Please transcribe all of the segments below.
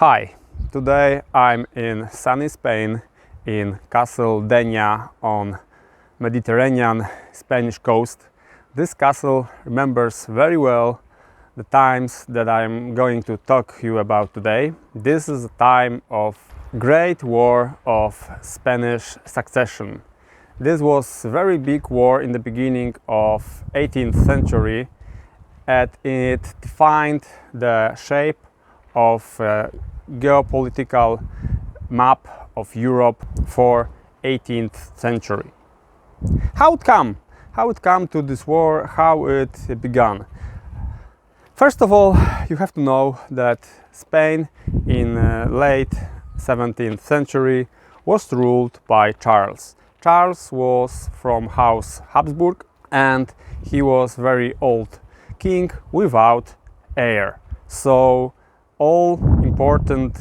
Hi, today I'm in sunny Spain in Castle Denia on Mediterranean Spanish coast. This castle remembers very well the times that I'm going to talk to you about today. This is a time of great war of Spanish succession. This was a very big war in the beginning of 18th century and it defined the shape of geopolitical map of Europe for 18th century. How it come? How it come to this war? How it began? First of all, you have to know that Spain in late 17th century was ruled by Charles. Charles was from House Habsburg and he was very old king without heir. So all important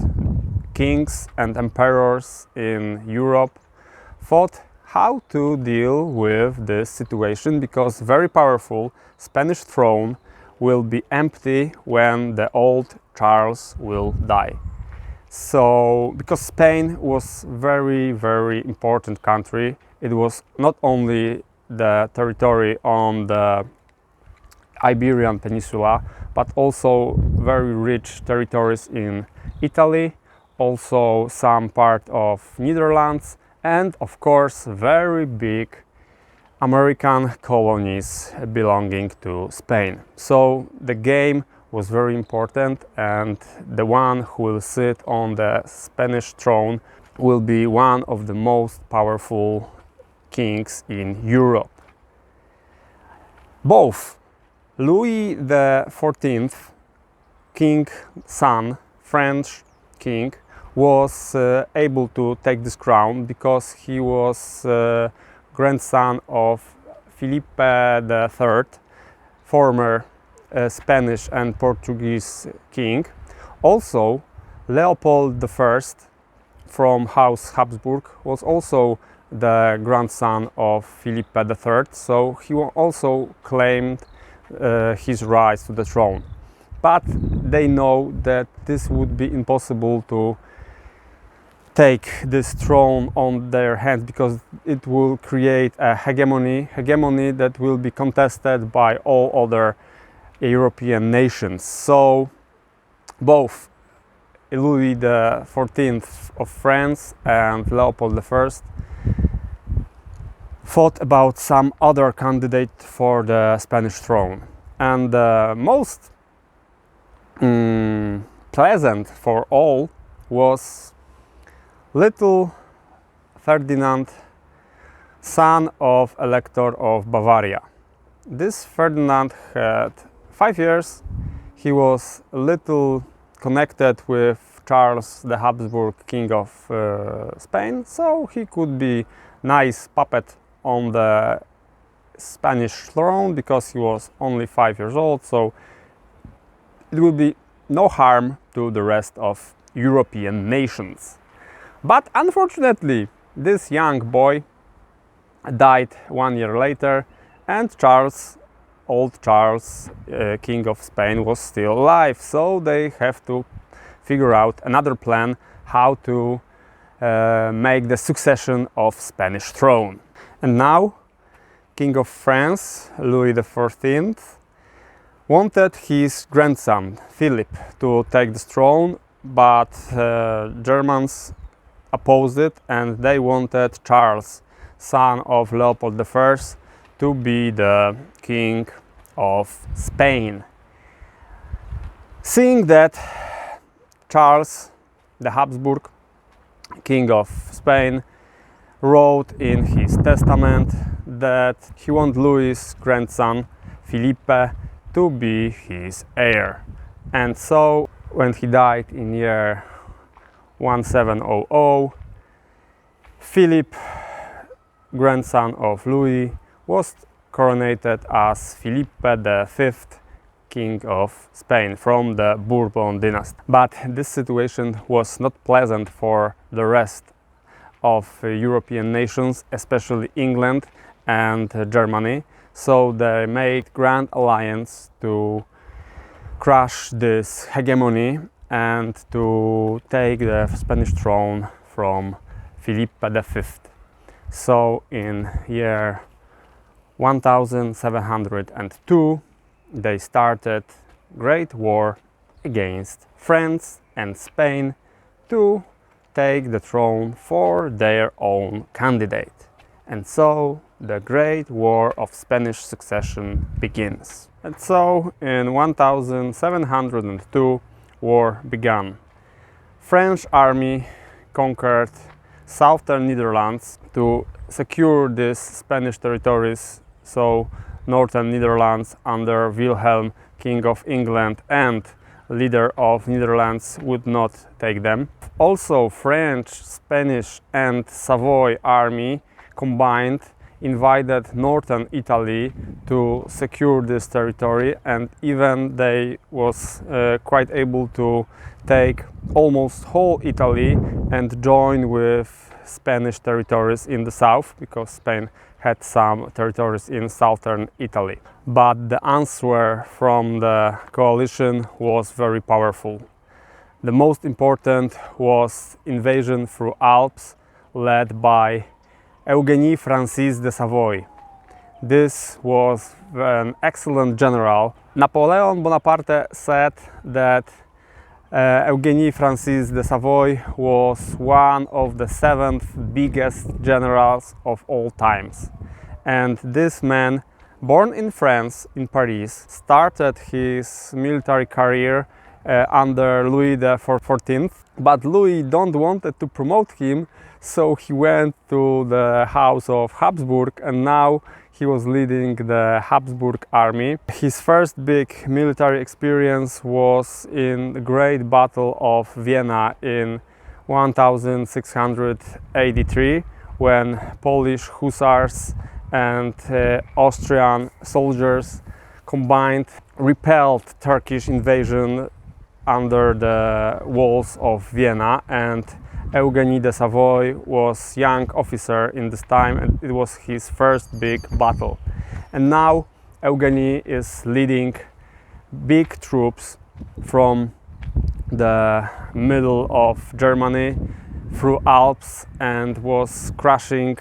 kings and emperors in Europe thought how to deal with this situation, because very powerful Spanish throne will be empty when the old Charles will die. So because Spain was very important country, it was not only the territory on the Iberian Peninsula, but also very rich territories in Italy, also some part of Netherlands, and of course very big American colonies belonging to Spain. So the game was very important, and the one who will sit on the Spanish throne will be one of the most powerful kings in Europe. Both Louis XIV, king son, French king, was able to take this crown because he was grandson of Philippe III, former Spanish and Portuguese king. Also, Leopold I from House Habsburg was also the grandson of Philippe III, so he also claimed his rights to the throne. But they know that this would be impossible to take this throne on their hands, because it will create a hegemony that will be contested by all other European nations. So both Louis XIV of France and Leopold I thought about some other candidate for the Spanish throne. And the most pleasant for all was little Ferdinand, son of Elector of Bavaria. This Ferdinand had 5 years. He was a little connected with Charles the Habsburg, king of Spain, so he could be nice puppet on the Spanish throne because he was only 5 years old, so it will be no harm to the rest of European nations. But unfortunately, this young boy died 1 year later, and Charles, old Charles, king of Spain, was still alive, so they have to figure out another plan how to make the succession of Spanish throne. And now, King of France, Louis XIV, wanted his grandson, Philip, to take the throne, but Germans opposed it, and they wanted Charles, son of Leopold I, to be the king of Spain. Seeing that Charles the Habsburg, king of Spain, wrote in his testament that he wanted Louis' grandson, Philippe, to be his heir. And so, when he died in year 1700, Philip, grandson of Louis, was coronated as Philippe V, king of Spain from the Bourbon dynasty. But this situation was not pleasant for the rest of European nations, especially England and Germany. So they made grand alliance to crush this hegemony and to take the Spanish throne from Felipe V. So in year 1702 they started great war against France and Spain to take the throne for their own candidate. And so the Great War of Spanish Succession begins. And so in 1702 war began. French army conquered southern Netherlands to secure these Spanish territories, so northern Netherlands under Wilhelm, King of England and leader of Netherlands, would not take them. Also French, Spanish and Savoy army combined invaded northern Italy to secure this territory, and even they was quite able to take almost whole Italy and join with Spanish territories in the south, because Spain had some territories in southern Italy. But the answer from the coalition was very powerful. The most important was invasion through Alps, led by Eugénie Francis de Savoy. This was an excellent general. Napoleon Bonaparte said that Eugénie Francis de Savoy was one of the 7th biggest generals of all times. And this man, born in France, in Paris, started his military career under Louis XIV. But Louis don't wanted to promote him, so he went to the house of Habsburg, and now he was leading the Habsburg army. His first big military experience was in the Great Battle of Vienna in 1683, when Polish hussars and Austrian soldiers combined repelled Turkish invasion under the walls of Vienna, and Eugénie de Savoy was young officer in this time, and it was his first big battle. And now Eugénie is leading big troops from the middle of Germany through Alps and was crushing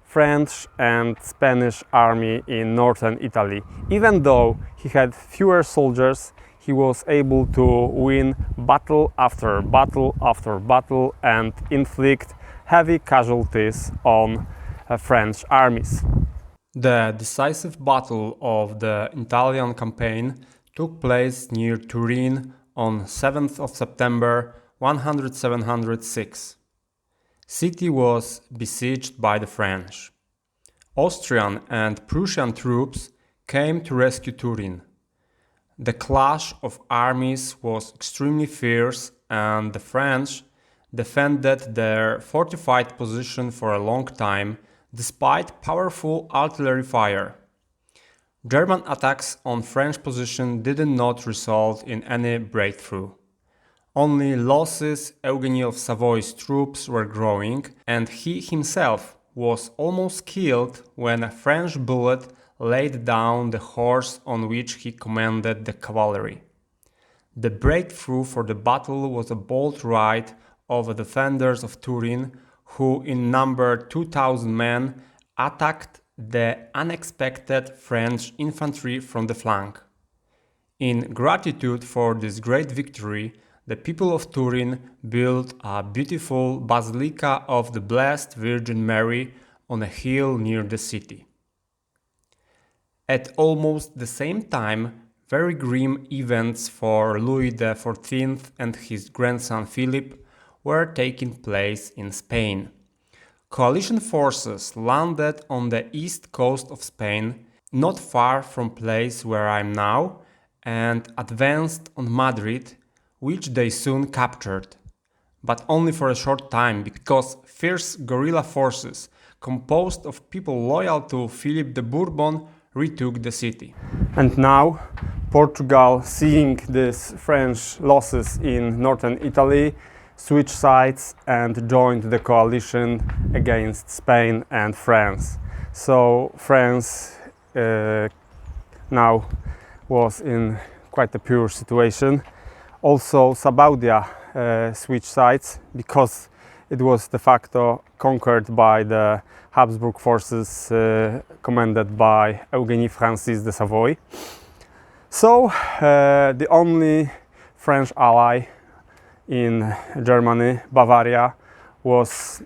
French and Spanish army in northern Italy. Even though he had fewer soldiers, he was able to win battle after battle after battle and inflict heavy casualties on French armies. The decisive battle of the Italian campaign took place near Turin on 7th of September 1706. City was besieged by the French. Austrian and Prussian troops came to rescue Turin. The clash of armies was extremely fierce, and the French defended their fortified position for a long time despite powerful artillery fire. German attacks on French position did not result in any breakthrough. Only losses Eugénie of Savoy's troops were growing, and he himself was almost killed when a French bullet laid down the horse on which he commanded the cavalry. The breakthrough for the battle was a bold raid of the defenders of Turin, who in number 2,000 men attacked the unexpected French infantry from the flank. In gratitude for this great victory, the people of Turin built a beautiful Basilica of the Blessed Virgin Mary on a hill near the city. At almost the same time, very grim events for Louis XIV and his grandson Philip were taking place in Spain. Coalition forces landed on the east coast of Spain, not far from the place where I am now, and advanced on Madrid, which they soon captured. But only for a short time, because fierce guerrilla forces composed of people loyal to Philip the Bourbon retook the city. And now Portugal, seeing these French losses in northern Italy, switched sides and joined the coalition against Spain and France. So France now was in quite a poor situation. Also Sabaudia switched sides because it was de facto conquered by the Habsburg forces commanded by Eugénie Francis de Savoy. So the only French ally in Germany, Bavaria, was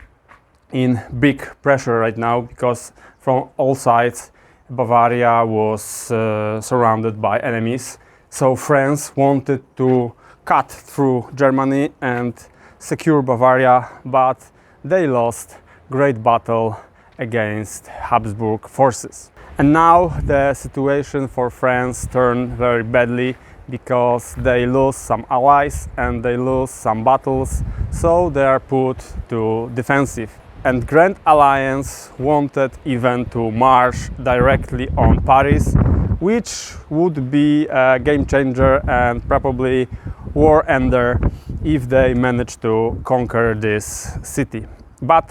in big pressure right now because from all sides Bavaria was surrounded by enemies. So France wanted to cut through Germany and secure Bavaria, but they lost great battle against Habsburg forces. And now the situation for France turned very badly because they lose some allies and they lose some battles, so they are put to defensive. And Grand Alliance wanted even to march directly on Paris, which would be a game changer and probably war ender if they managed to conquer this city. But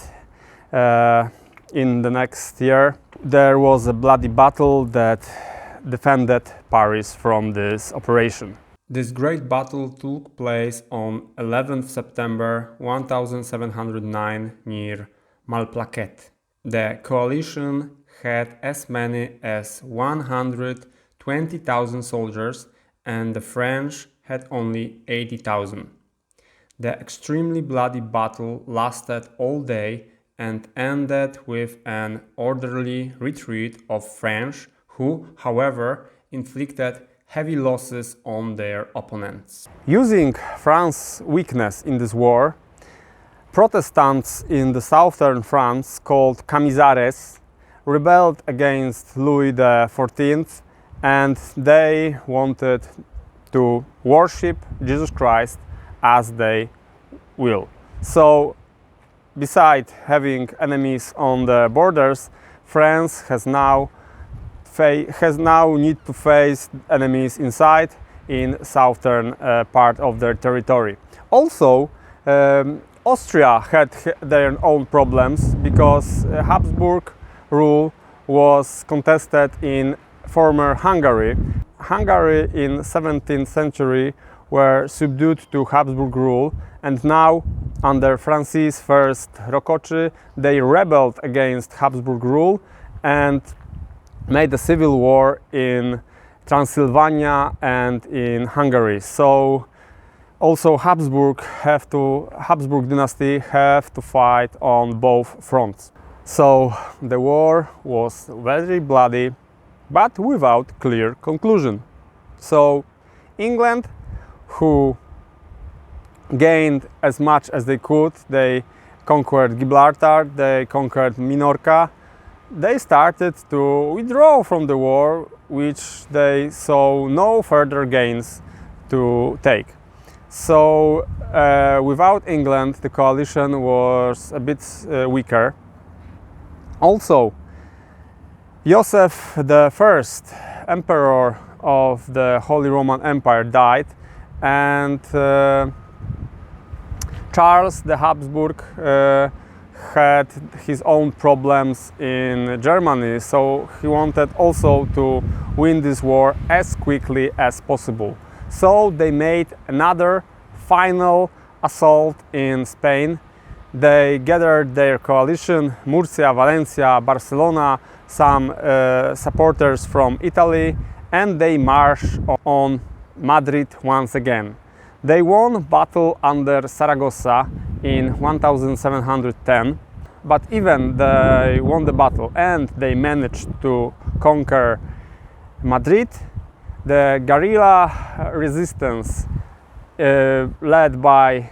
in the next year there was a bloody battle that defended Paris from this operation. This great battle took place on 11th September 1709 near Malplaquet. The coalition had as many as 120,000 soldiers and the French had only 80,000. The extremely bloody battle lasted all day and ended with an orderly retreat of French, who, however, inflicted heavy losses on their opponents. Using France's weakness in this war, Protestants in the southern France, called Camisares, rebelled against Louis XIV, and they wanted to worship Jesus Christ as they will. So, besides having enemies on the borders, France has now need to face enemies inside in southern part of their territory. Also, Austria had their own problems because Habsburg rule was contested in former Hungary. Hungary in 17th century were subdued to Habsburg rule, and now under Francis I Rákóczi they rebelled against Habsburg rule and made a civil war in Transylvania and in Hungary. So also Habsburg dynasty have to fight on both fronts. So the war was very bloody, but without clear conclusion. So England, who gained as much as they could, they conquered Gibraltar, they conquered Minorca, they started to withdraw from the war, which they saw no further gains to take. So without England the coalition was a bit weaker. Also, Joseph I, emperor of the Holy Roman Empire, died, and Charles the Habsburg had his own problems in Germany, so he wanted also to win this war as quickly as possible. So they made another final assault in Spain. They gathered their coalition, Murcia, Valencia, Barcelona, some supporters from Italy, and they marched on Madrid once again. They won battle under Saragossa in 1710, but even they won the battle and they managed to conquer Madrid. The guerrilla resistance led by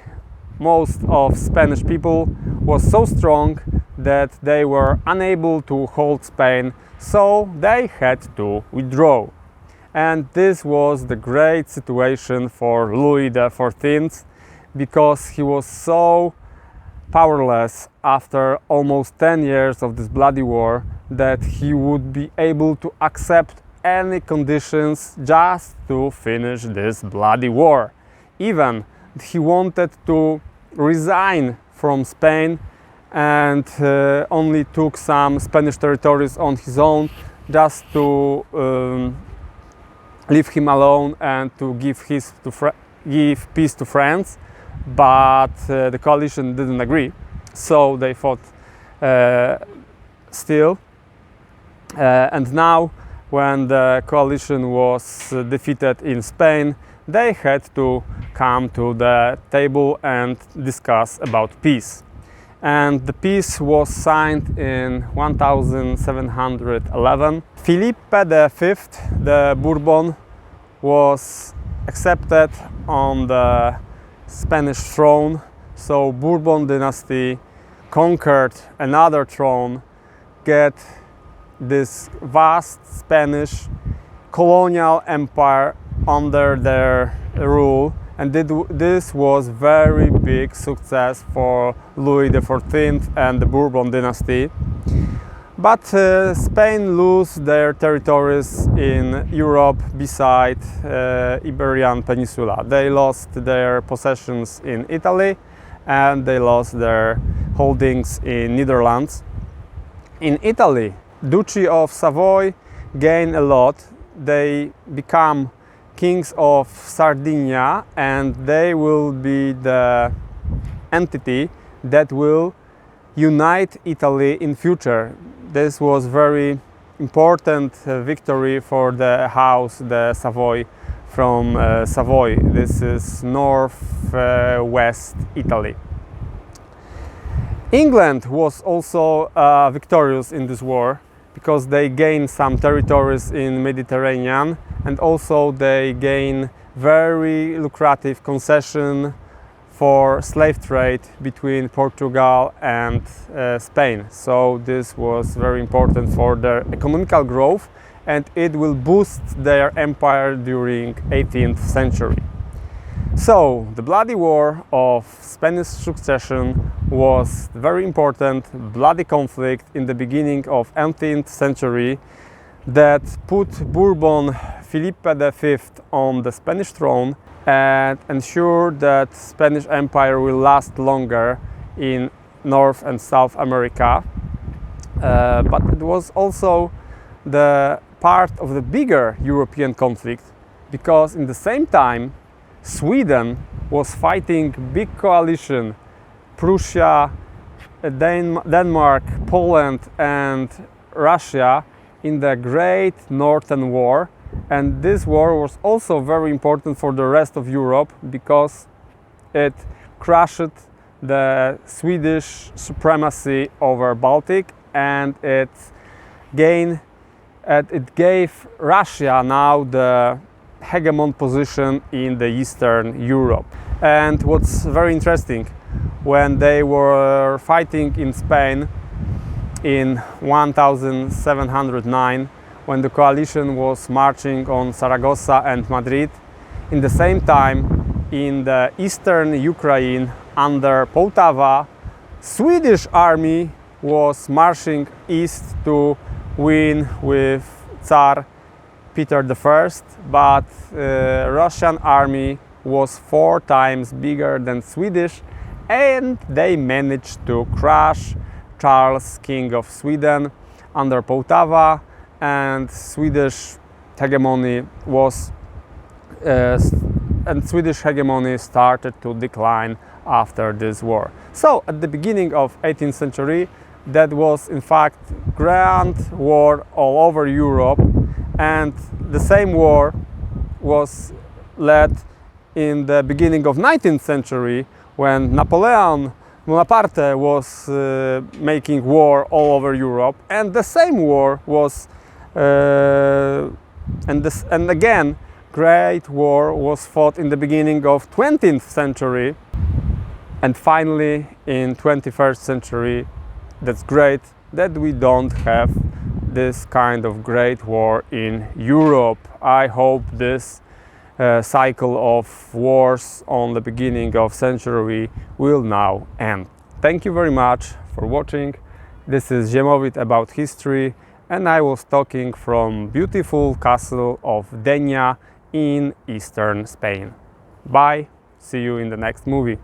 most of Spanish people was so strong that they were unable to hold Spain, so they had to withdraw. And this was the great situation for Louis XIV, because he was so powerless after almost 10 years of this bloody war that he would be able to accept any conditions just to finish this bloody war. Even he wanted to resign from Spain and only took some Spanish territories on his own just to leave him alone and to give peace to France, but the coalition didn't agree, so they fought still. And now, when the coalition was defeated in Spain, they had to come to the table and discuss about peace. And the peace was signed in 1711. Philippe V, the Bourbon, was accepted on the Spanish throne, so Bourbon dynasty conquered another throne, get this vast Spanish colonial empire under their rule, and this was very big success for Louis XIV and the Bourbon dynasty. But Spain lost their territories in Europe beside Iberian Peninsula. They lost their possessions in Italy and they lost their holdings in Netherlands. In Italy, Duchy of Savoy gained a lot. They become kings of Sardinia, and they will be the entity that will unite Italy in future. This was very important victory for the house, the Savoy from Savoy. This is north-west Italy. England was also victorious in this war because they gained some territories in Mediterranean, and also they gained very lucrative concession for slave trade between Portugal and Spain. So this was very important for their economical growth, and it will boost their empire during 18th century. So the bloody war of Spanish succession was very important bloody conflict in the beginning of 18th century that put Bourbon Philippe V on the Spanish throne and ensured that Spanish Empire will last longer in North and South America. But it was also the part of the bigger European conflict, because in the same time Sweden was fighting big coalition, Prussia, Denmark, Poland and Russia in the Great Northern War. And this war was also very important for the rest of Europe because it crushed the Swedish supremacy over Baltic, and it gave Russia now the hegemon position in the Eastern Europe. And what's very interesting, when they were fighting in Spain in 1709, when the coalition was marching on Zaragoza and Madrid, in the same time in the eastern Ukraine under Poltava, Swedish army was marching east to win with Tsar Peter I, but Russian army was 4 times bigger than Swedish, and they managed to crush Charles, King of Sweden, under Poltava, and Swedish hegemony started to decline after this war. So at the beginning of 18th century, that was in fact grand war all over Europe, and the same war was led in the beginning of 19th century when Napoleon Bonaparte was making war all over Europe, and the same war was and again Great War was fought in the beginning of 20th century, and finally in 21st century. That's great that we don't have this kind of great war in Europe. I hope this cycle of wars on the beginning of century will now end. Thank you very much for watching. This is Ziemowit about history, and I was talking from beautiful castle of Denia in eastern Spain. Bye, see you in the next movie.